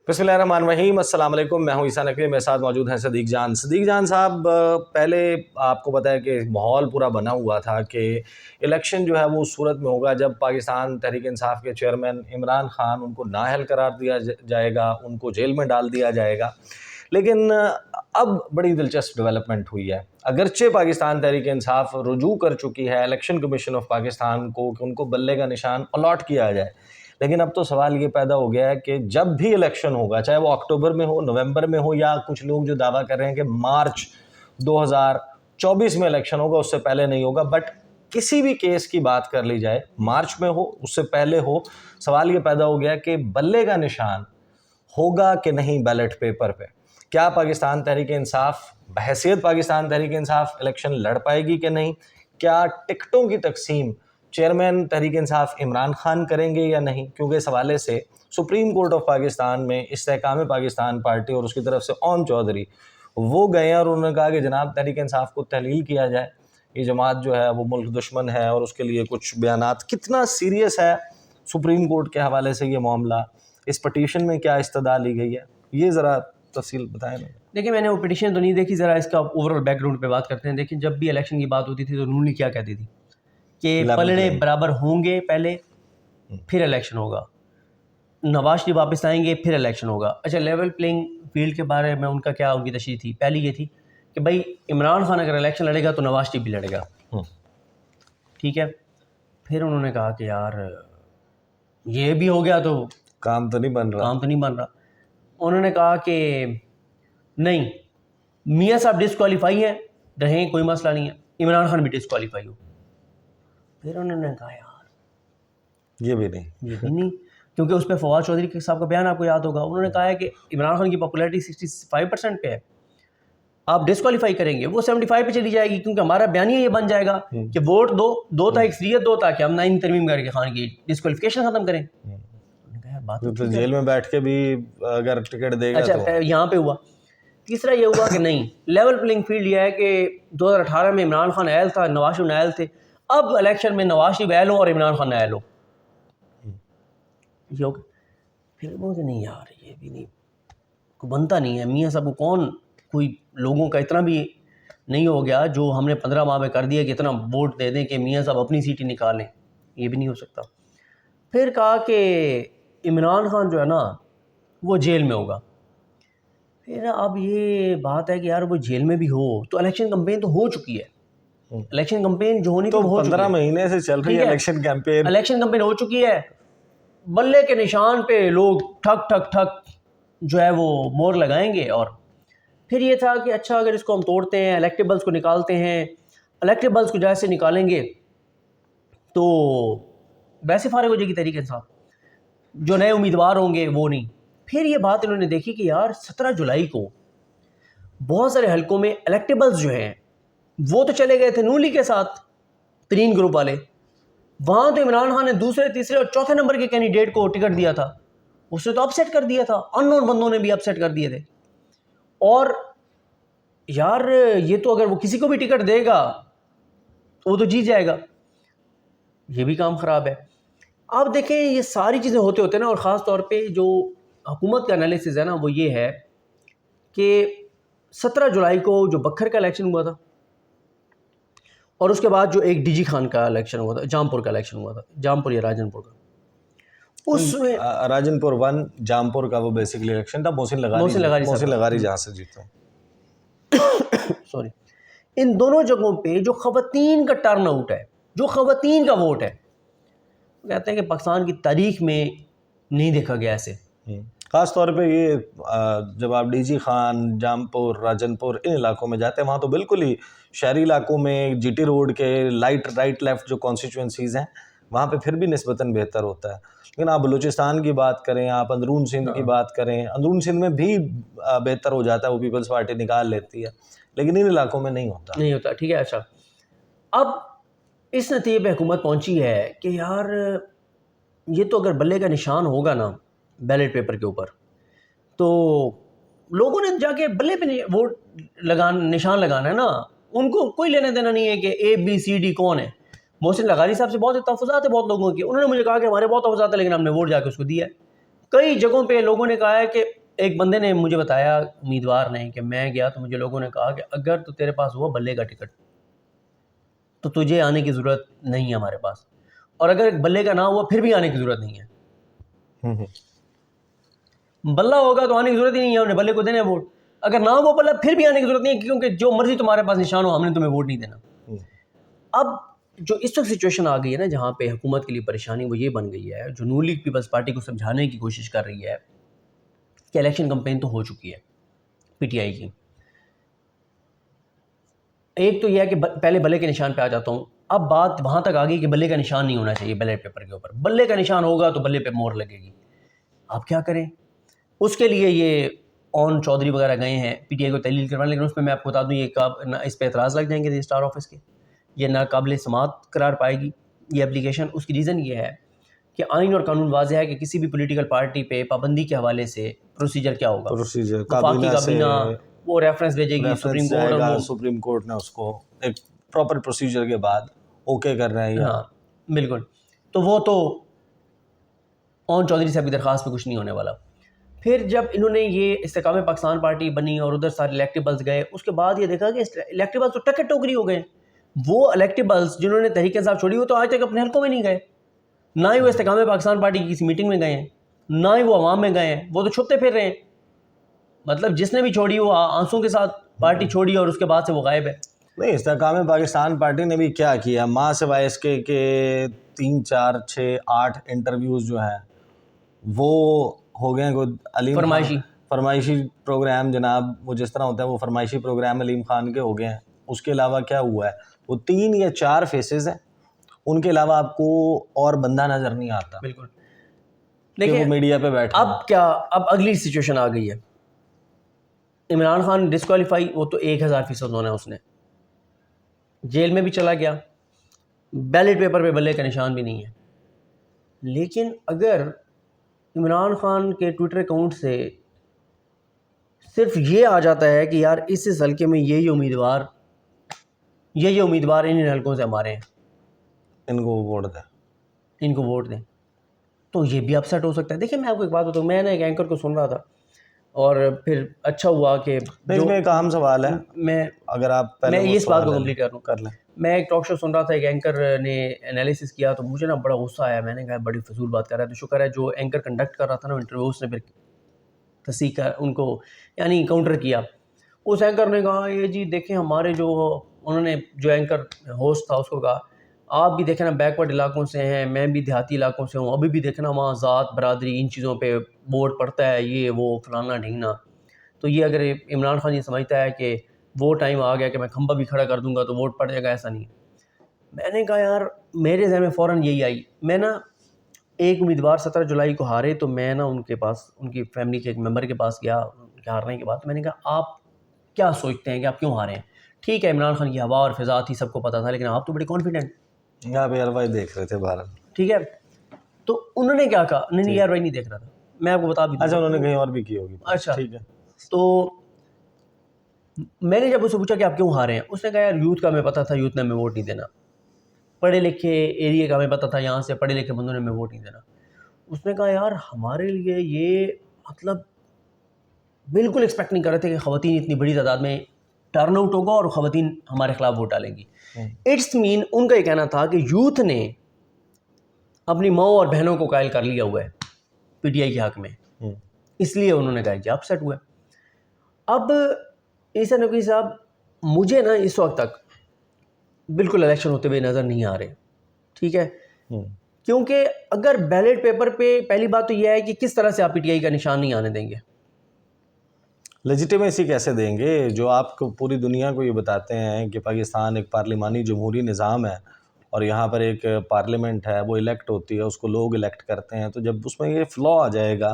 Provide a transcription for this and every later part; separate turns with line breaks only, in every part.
بسم اللہ الرحمن الرحیم، السلام علیکم، میں ہوں عیسیٰ نقوی، میرے ساتھ موجود ہیں صدیق جان صاحب۔ پہلے آپ کو پتہ ہے کہ ماحول پورا بنا ہوا تھا کہ الیکشن جو ہے وہ اس صورت میں ہوگا جب پاکستان تحریک انصاف کے چیئرمین عمران خان ان کو نااہل قرار دیا جائے گا، ان کو جیل میں ڈال دیا جائے گا۔ لیکن اب بڑی دلچسپ ڈیولپمنٹ ہوئی ہے، اگرچہ پاکستان تحریک انصاف رجوع کر چکی ہے الیکشن کمیشن آف پاکستان کو کہ ان کو بلے کا نشان الاٹ کیا جائے، لیکن اب تو سوال یہ پیدا ہو گیا ہے کہ جب بھی الیکشن ہوگا، چاہے وہ اکتوبر میں ہو، نومبر میں ہو، یا کچھ لوگ جو دعویٰ کر رہے ہیں کہ مارچ 2024 میں الیکشن ہوگا، اس سے پہلے نہیں ہوگا، بٹ کسی بھی کیس کی بات کر لی جائے، مارچ میں ہو، اس سے پہلے ہو، سوال یہ پیدا ہو گیا کہ بلے کا نشان ہوگا کہ نہیں بیلٹ پیپر پہ۔ کیا پاکستان تحریک انصاف بحیثیت پاکستان تحریک انصاف الیکشن لڑ پائے گی کہ نہیں؟ کیا ٹکٹوں کی تقسیم چیئرمین تحریک انصاف عمران خان کریں گے یا نہیں؟ کیونکہ اس حوالے سے سپریم کورٹ آف پاکستان میں استحکام پاکستان پارٹی اور اس کی طرف سے اون چودھری وہ گئے ہیں اور انہوں نے کہا کہ جناب تحریک انصاف کو تحلیل کیا جائے، یہ جماعت جو ہے وہ ملک دشمن ہے، اور اس کے لیے کچھ بیانات۔ کتنا سیریس ہے سپریم کورٹ کے حوالے سے یہ معاملہ؟ اس پٹیشن میں کیا استدعا لی گئی ہے؟ یہ ذرا تفصیل بتائیں۔
دیکھیں، میں نے وہ پٹیشن تو نہیں دیکھی، ذرا اس کا اوور آل بیک گراؤنڈ پہ بات کرتے ہیں۔ دیکھیں، جب بھی الیکشن کی بات ہوتی تھی تو انہوں نے کیا کہتی تھی کہ پلڑے برابر ہوں گے پہلے، پھر الیکشن ہوگا، نواز شریف واپس آئیں گے، پھر الیکشن ہوگا۔ اچھا، لیول پلینگ فیلڈ کے بارے میں ان کا کیا ان کی تشریح تھی؟ پہلی یہ تھی کہ بھائی عمران خان اگر الیکشن لڑے گا تو نواز شریف بھی لڑے گا، ٹھیک ہے۔ پھر انہوں نے کہا کہ یار یہ بھی ہو گیا تو
کام تو نہیں بن رہا۔
انہوں نے کہا کہ نہیں، میاں صاحب ڈسکوالیفائی ہیں رہیں، کوئی مسئلہ نہیں ہے، عمران خان بھی ڈسکوالیفائی ہو۔ پھر انہوں نے کہا یار
یہ بھی نہیں،
کیونکہ اس پہ فواد چودھری صاحب کا بیان آپ کو یاد ہوگا، انہوں نے کہا ہے کہ عمران خان کی پاپولیرٹی 65% پہ ہے، آپ ڈسکوالیفائی کریں گے وہ 75 پہ چلی جائے گی، کیونکہ ہمارا بیانیہ یہ بن جائے گا کہ ووٹ دو تھا، اکثریت دو تھا کہ ہم 9 ترمیم کر کے خان کی ڈسکوالیفیکیشن ختم کریں۔
تو جیل میں بیٹھ کے بھی اگر ٹکٹ دے گا۔
اچھا، یہاں پہ ہوا۔ تیسرا یہ ہوا کہ نہیں، لیول پلینگ فیلڈ یہ ہے کہ 2018 میں عمران خان اہل تھا، نواز شریف نااہل تھے، اب الیکشن میں نواز شریف اہل ہو اور عمران خان نااہل ہو، یہ ہوگا۔ پھر وہ کہ نہیں یار یہ بھی نہیں، کوئی بنتا نہیں ہے، میاں صاحب کو کون، کوئی لوگوں کا اتنا بھی نہیں ہو گیا جو ہم نے 15 ماہ میں کر دیا کہ اتنا ووٹ دے دیں کہ میاں صاحب اپنی سیٹ ہی نکالیں، یہ بھی نہیں ہو سکتا۔ پھر کہا کہ عمران خان جو ہے نا وہ جیل میں ہوگا۔ پھر اب یہ بات ہے کہ یار وہ جیل میں بھی ہو تو الیکشن کمپین تو ہو چکی ہے، الیکشن کمپین جو ہونی تو
15 مہینے سے چل رہی ہے الیکشن
کمپین ہو چکی ہے، بلے کے نشان پہ لوگ ٹھک ٹھک ٹھک جو ہے وہ مور لگائیں گے۔ اور پھر یہ تھا کہ اچھا اگر اس کو ہم توڑتے ہیں، الیکٹیبلز کو نکالتے ہیں، الیکٹیبلز کو جیسے نکالیں گے تو ویسے فارغ ہو جائے گی تحریک انصاف، جو نئے امیدوار ہوں گے وہ نہیں۔ پھر یہ بات انہوں نے دیکھی کہ یار 17 جولائی کو بہت سارے حلقوں میں الیکٹیبلز جو ہیں وہ تو چلے گئے تھے نون لیگ کے ساتھ، ترین گروپ والے، وہاں تو عمران خان نے دوسرے تیسرے اور چوتھے نمبر کے کینڈیڈیٹ کو ٹکٹ دیا تھا، اس نے تو اپ سیٹ کر دیا تھا، ان نون بندوں نے بھی اپ سیٹ کر دیے تھے۔ اور یار یہ تو اگر وہ کسی کو بھی ٹکٹ دے گا وہ تو جیت جائے گا، یہ بھی کام خراب ہے۔ آپ دیکھیں یہ ساری چیزیں ہوتے ہوتے نا، اور خاص طور پہ جو حکومت کا انالیسز ہے نا وہ یہ ہے کہ 17 جولائی کو جو بکھر کا الیکشن ہوا تھا، اور اس کے بعد جو ایک ڈی جی خان کا الیکشن ہوا تھا، جامپور کا الیکشن ہوا تھا، جامپور یا راجنپور کا، اس میں
راجنپور 1 جامپور کا وہ بیسیکلی الیکشن تھا، محسن لغاری جہاں سے جیتا،
سوری، ان دونوں جگہوں پہ جو خواتین کا ٹرن آؤٹ ہے، جو خواتین کا ووٹ ہے، کہتے ہیں کہ پاکستان کی تاریخ میں نہیں دیکھا گیا ایسے۔
خاص طور پہ یہ جب آپ ڈی جی خان، جامپور، راجنپور ان علاقوں میں جاتے ہیں، وہاں تو بالکل ہی شہری علاقوں میں جی ٹی روڈ کے رائٹ لیفٹ جو کانسٹیچوئنسیز ہیں وہاں پہ پھر بھی نسبتاً بہتر ہوتا ہے۔ لیکن آپ بلوچستان کی بات کریں، آپ اندرون سندھ کی بات کریں، اندرون سندھ میں بھی بہتر ہو جاتا ہے، وہ پیپلز پارٹی نکال لیتی ہے، لیکن ان علاقوں میں نہیں ہوتا۔
ٹھیک ہے۔ اچھا، اب اس نتیجے پہ حکومت پہنچی ہے کہ یار یہ تو اگر بلے کا نشان ہوگا نا بیلٹ پیپر کے اوپر، تو لوگوں نے جا کے بلے پہ ووٹ نشان لگانا ہے نا، ان کو کوئی لینا دینا نہیں ہے کہ اے بی سی ڈی کون ہے۔ محسن لغاری صاحب سے بہت تحفظات ہیں بہت لوگوں کے، انہوں نے مجھے کہا کہ ہمارے بہت تحفظات ہیں لیکن ہم نے ووٹ جا کے اس کو دیا ہے، کئی جگہوں پہ لوگوں نے کہا ہے کہ ایک بندے نے مجھے بتایا, امیدوار نے, کہ میں گیا تو مجھے لوگوں نے کہا کہ اگر تو تیرے پاس ہوا بلے کا ٹکٹ تو تجھے آنے کی ضرورت نہیں ہے ہمارے پاس, اور اگر بلے کا نہ ہوا پھر بھی آنے کی ضرورت نہیں ہے. بلہ ہوگا تو آنے کی ضرورت ہی نہیں ہے, انہیں بلے کو دینا ہے ووٹ. اگر نہ ہوا بلہ پھر بھی آنے کی ضرورت نہیں ہے, کیونکہ جو مرضی تمہارے پاس نشان ہو ہم نے تمہیں ووٹ نہیں دینا. اب جو اس وقت سچویشن آ گئی ہے نا جہاں پہ حکومت کے لیے پریشانی وہ یہ بن گئی ہے, جو نون لیگ پیپلز پارٹی کو سمجھانے کی کوشش کر رہی ہے کہ الیکشن کمپین تو ہو چکی ہے پی ٹی آئی کی. ایک تو یہ ہے کہ پہلے بلے کے نشان پہ آ جاتا ہوں. اب بات وہاں تک آ گئی کہ بلے کا نشان نہیں ہونا چاہیے بیلٹ پیپر کے اوپر. بلے کا نشان ہوگا تو بلے پہ مور لگے گی. آپ کیا کریں؟ اس کے لیے یہ اون چودھری وغیرہ گئے ہیں پی ٹی آئی کو تحلیل کروانے, لیکن اس میں آپ کو بتا دوں یہ اس پہ اعتراض لگ جائیں گے رجسٹرار آفس کے, یہ ناقابل سماعت قرار پائے گی یہ اپلیکیشن. اس کی ریزن یہ ہے کہ آئین اور قانون واضح ہے کہ کسی بھی پولیٹیکل پارٹی پہ پابندی کے حوالے سے پروسیجر کیا ہوگا,
پروسیجر
وفاقی کابینہ وہ ریفرنس بھیجے گی سپریم کورٹ, اور وہ
سپریم کورٹ نے اس کو ایک پراپر پروسیجر کے بعد اوکے کر رہے ہیں.
ہاں بالکل. تو وہ تو اون چودھری صاحب کی درخواست پہ کچھ نہیں ہونے والا. پھر جب انہوں نے یہ استحکام پاکستان پارٹی بنی اور ادھر سارے الیکٹیبلز گئے, اس کے بعد یہ دیکھا کہ الیکٹیبلز تو ٹکر ٹوکری ہو گئے. وہ الیکٹیبلز جنہوں نے تحریک انصاف چھوڑی وہ تو آج تک اپنے حلقوں میں نہیں گئے, نہ ہی وہ استحکام پاکستان پارٹی کی کسی میٹنگ میں گئے ہیں, نہ ہی وہ عوام میں گئے ہیں, وہ تو چھپتے پھر رہے ہیں. مطلب جس نے بھی چھوڑی وہ آنسوں کے ساتھ پارٹی چھوڑی اور اس کے بعد سے وہ غائب ہے.
نہیں, استحکام پاکستان پارٹی نے بھی کیا کیا, ماں سوائے اس کے کہ 3 4 6 8 انٹرویوز جو ہیں وہ ہو گئے ہیں. علیم فرمائشی پروگرام جناب, وہ جس طرح ہوتا ہے وہ فرمائشی پروگرام علیم خان کے ہو گئے ہیں. اس کے علاوہ کیا ہوا ہے, وہ 3 یا 4 فیسز ہیں, ان کے علاوہ آپ کو اور بندہ نظر نہیں آتا.
بالکل.
لیکن وہ میڈیا پہ بیٹھے.
اب کیا, اب اگلی سچویشن آ گئی ہے. عمران خان ڈسکوالیفائی, وہ تو 1000% ہونا ہے, اس نے جیل میں بھی چلا گیا, بیلٹ پیپر پہ بلے کا نشان بھی نہیں ہے. لیکن اگر عمران خان کے ٹویٹر اکاؤنٹ سے صرف یہ آ جاتا ہے کہ یار اس حلقے میں یہ امیدوار ان حلقوں سے ہمارے ہیں,
ان کو
ووٹ دیں, تو یہ بھی اپسیٹ ہو سکتا ہے. دیکھیں میں آپ کو ایک بات بتاؤں, میں نے ایک اینکر کو سن رہا تھا اور پھر اچھا ہوا کہ
اس میں ایک اہم سوال ہے,
میں
اگر آپ
میں اس بات کو کمپلیٹ کر
لیں.
میں ایک ٹاک شو سن رہا تھا, ایک اینکر نے انالیسس کیا تو مجھے نا بڑا غصہ آیا. میں نے کہا بڑی فضول بات کر رہا ہے. تو شکر ہے جو اینکر کنڈکٹ کر رہا تھا نا انٹرویو, اس نے پھر تصحیح کر ان کو یعنی کاؤنٹر کیا. اس اینکر نے کہا یہ جی دیکھیں ہمارے انہوں نے جو اینکر ہوسٹ تھا اس کو کہا آپ بھی دیکھیں نا بیکورڈ علاقوں سے ہیں, میں بھی دیہاتی علاقوں سے ہوں, ابھی بھی دیکھنا وہاں ذات برادری ان چیزوں پہ ووٹ پڑتا ہے, یہ وہ فلانا ڈھینگنا. تو یہ اگر عمران خان یہ سمجھتا ہے کہ وہ ٹائم آ گیا کہ میں کھمبا بھی کھڑا کر دوں گا تو ووٹ پڑ جائے گا, ایسا نہیں. میں نے کہا یار میرے ذہن میں فوراً یہی آئی. میں نا ایک امیدوار 17 جولائی کو ہارے تو میں نا ان کے پاس, ان کی فیملی کے ایک ممبر کے پاس گیا ان کے ہارنے کے بعد. میں نے کہا آپ کیا سوچتے ہیں کہ آپ کیوں ہارے ہیں؟ ٹھیک ہے عمران خان کی ہوا اور فضا تھی, سب کو پتا تھا, لیکن آپ تو بڑے کانفیڈنٹ,
آپ ایئر وائی دیکھ رہے تھے بھارت,
ٹھیک ہے. تو انہوں نے کیا کہا, نہیں ایئر وائی نہیں دیکھ رہا تھا, میں آپ کو بتا بھی دوں.
اچھا انہوں نے کہیں اور بھی کی ہوگی.
اچھا
ٹھیک ہے.
تو میں نے جب اس سے پوچھا کہ آپ کیوں ہارے ہیں, اس نے کہا یار یوتھ کا ہمیں پتا تھا, یوتھ نے ہمیں ووٹ نہیں دینا. پڑھے لکھے ایریے کا ہمیں پتا تھا, یہاں سے پڑھے لکھے بندوں نے ہمیں ووٹ نہیں دینا. اس نے کہا یار ہمارے لیے یہ مطلب بالکل ایکسپیکٹ نہیں کر رہے تھے کہ خواتین اتنی بڑی تعداد میں ٹرن آؤٹ ہوگا اور خواتین ہمارے خلاف ووٹ ڈالیں گی. اٹس مین ان کا یہ کہنا تھا کہ یوتھ نے اپنی ماؤں اور بہنوں کو قائل کر لیا ہوا ہے پی ٹی آئی کے حق میں, اس لیے انہوں نے کہا کہ اپسیٹ ہوا ہے. اب عیسیٰ نقوی صاحب مجھے نا اس وقت تک بالکل الیکشن ہوتے ہوئے نظر نہیں آ رہے, ٹھیک ہے, کیونکہ اگر بیلٹ پیپر پہ پہلی بات تو یہ ہے کہ کس طرح سے آپ پی ٹی آئی کا نشان نہیں آنے دیں گے,
لیجیٹیمیسی کیسے دیں گے؟ جو آپ کو پوری دنیا کو یہ بتاتے ہیں کہ پاکستان ایک پارلیمانی جمہوری نظام ہے اور یہاں پر ایک پارلیمنٹ ہے, وہ الیکٹ ہوتی ہے, اس کو لوگ الیکٹ کرتے ہیں, تو جب اس میں یہ فلا آ جائے گا.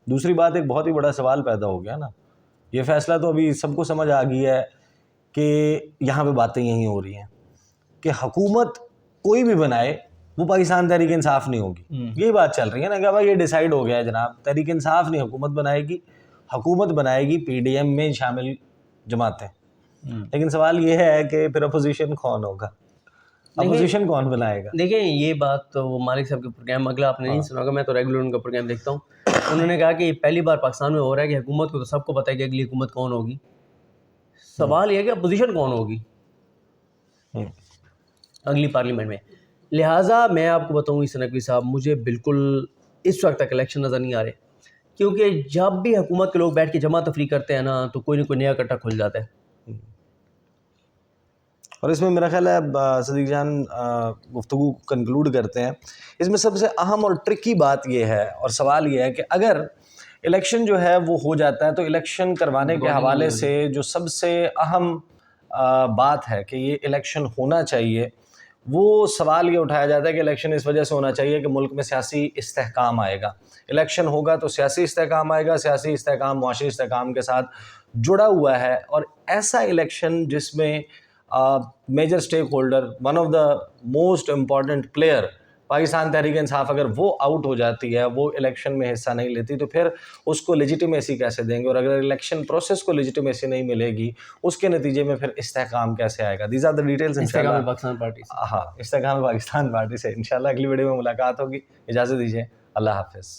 دوسری بات ایک بہت ہی بڑا سوال پیدا ہو گیا نا, یہ فیصلہ تو ابھی سب کو سمجھ آ گیا ہے کہ یہاں پہ باتیں یہی ہو رہی ہیں کہ حکومت کوئی بھی بنائے وہ پاکستان تحریک انصاف نہیں ہوگی. یہی بات چل رہی ہے نا کہ بھائی یہ ڈیسائیڈ ہو گیا ہے جناب, تحریک انصاف نہیں حکومت بنائے گی, حکومت بنائے گی پی ڈی ایم میں شامل جماعتیں. لیکن سوال یہ ہے کہ پھر اپوزیشن کون ہوگا؟ اپوزیشن کون بنائے گا؟
دیکھیں یہ بات تو وہ مالک صاحب کے پروگرام اگلا آپ نے نہیں سنا ہوگا، میں تو ریگولر ان کا پروگرام دیکھتا ہوں. انہوں نے کہا کہ یہ پہلی بار پاکستان میں ہو رہا ہے کہ حکومت کو تو سب کو پتہ ہے کہ اگلی حکومت کون ہوگی، سوال یہ ہے کہ اپوزیشن کون ہوگی اگلی پارلیمنٹ میں. لہٰذا میں آپ کو بتاؤں عیسیٰ نقوی صاحب، مجھے بالکل اس وقت تک الیکشن نظر نہیں آ رہے، کیونکہ جب بھی حکومت کے لوگ بیٹھ کے جمع تفریق کرتے ہیں نا تو کوئی نہ کوئی نیا کٹا کھل جاتا ہے.
اور اس میں میرا خیال ہے صدیق جان گفتگو کنکلوڈ کرتے ہیں، اس میں سب سے اہم اور ٹرکی بات یہ ہے اور سوال یہ ہے کہ اگر الیکشن جو ہے وہ ہو جاتا ہے تو الیکشن کروانے کے حوالے سے جو سب سے اہم بات ہے کہ یہ الیکشن ہونا چاہیے، وہ سوال یہ اٹھایا جاتا ہے کہ الیکشن اس وجہ سے ہونا چاہیے کہ ملک میں سیاسی استحکام آئے گا. الیکشن ہوگا تو سیاسی استحکام آئے گا، سیاسی استحکام معاشی استحکام کے ساتھ جڑا ہوا ہے، اور ایسا الیکشن جس میں major stakeholder, one of the most important player Pakistan Tehreek Insaf, اگر وہ آؤٹ ہو جاتی ہے، وہ الیکشن میں حصہ نہیں لیتی، تو پھر اس کو لیجیٹیمیسی کیسے دیں گے؟ اور اگر الیکشن پروسیس کو لیجیٹیمیسی نہیں ملے گی، اس کے نتیجے میں پھر استحکام کیسے آئے گا؟ دیز آر دا ڈیٹیلز انشاءاللہ
پاکستان پارٹی سے.
ہاں، استحکام پاکستان پارٹی سے انشاءاللہ اگلی ویڈیو میں ملاقات ہوگی. اجازت دیجیے، اللہ حافظ.